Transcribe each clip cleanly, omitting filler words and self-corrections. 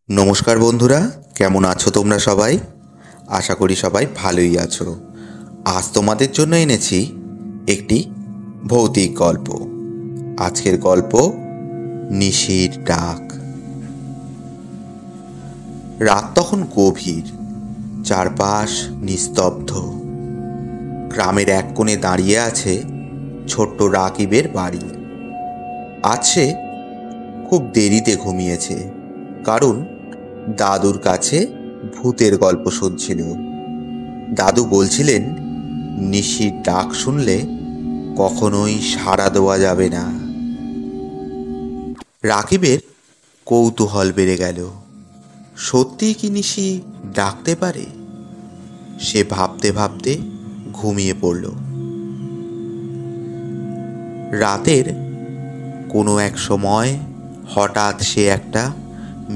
নমস্কার বন্ধুরা, কেমন আছো তোমরা সবাই? আশা করি সবাই ভালোই আছো। আজ তোমাদের জন্য এনেছি একটি ভৌতিক গল্প। আজকের গল্প নিশির ডাক। রাত তখন গভীর, চারপাশ নিস্তব্ধ। গ্রামের এক কোণে দাঁড়িয়ে আছে ছোট্ট রাকিবের বাড়ি। আজ সে খুব দেরিতে ঘুমিয়েছে, কারণ দাদুর কাছে ভূতের গল্প শুনছিল। দাদু বলছিলেন, নিশির ডাক শুনলে কখনোই সাড়া দেওয়া যাবে না। রাকিবের কৌতূহল বেড়ে গেল। সত্যিই কি নিশি ডাকতে পারে? সে ভাবতে ভাবতে ঘুমিয়ে পড়ল। রাতের কোনো এক সময় হঠাৎ সে একটা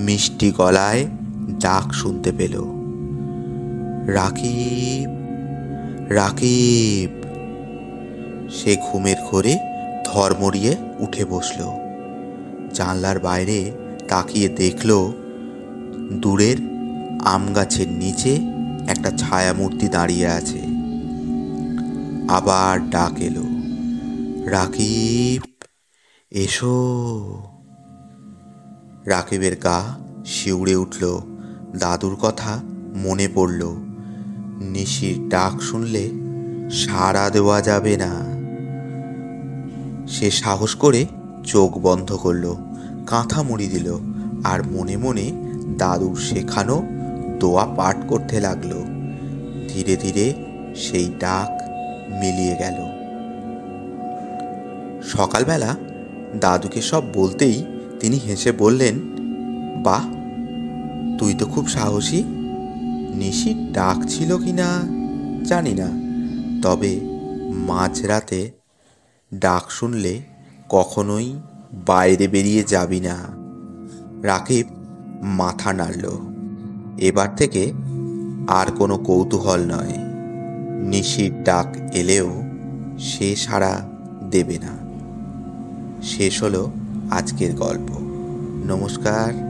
মিষ্টি গলায় ডাক শুনতে পেল, রাকিব, রাকিব। সে ঘুমের ঘোরে ধর্মরিয়ে উঠে বসল। জানলার বাইরে তাকিয়ে দেখল, দূরের আম গাছের নিচে একটা ছায়ামূর্তি দাঁড়িয়ে আছে। আবার ডাক এলো, রাকিব, এসো। রাকিবের গা শিউরে উঠল। দাদুর কথা মনে পড়ল, নিশির ডাক শুনলে সাড়া দেওয়া যাবে না। সে সাহস করে চোখ বন্ধ করলো, কাঁথা মুড়ি দিল, আর মনে মনে দাদুর শেখানো দোয়া পাঠ করতে লাগলো। ধীরে ধীরে সেই ডাক মিলিয়ে গেল। সকালবেলা দাদুকে সব বলতেই তিনি হেসে বললেন, বাহ, তুই তো খুব সাহসী। নিশির ডাক ছিল কি না জানি না, তবে মাঝরাতে ডাক শুনলে কখনোই বাইরে বেরিয়ে যাবি না। রাকিব মাথা নাড়ল। এবার থেকে আর কোনো কৌতূহল নয়। নিশির ডাক এলেও সে সাড়া দেবে না। শেষ হলো আজকের গল্প। নমস্কার।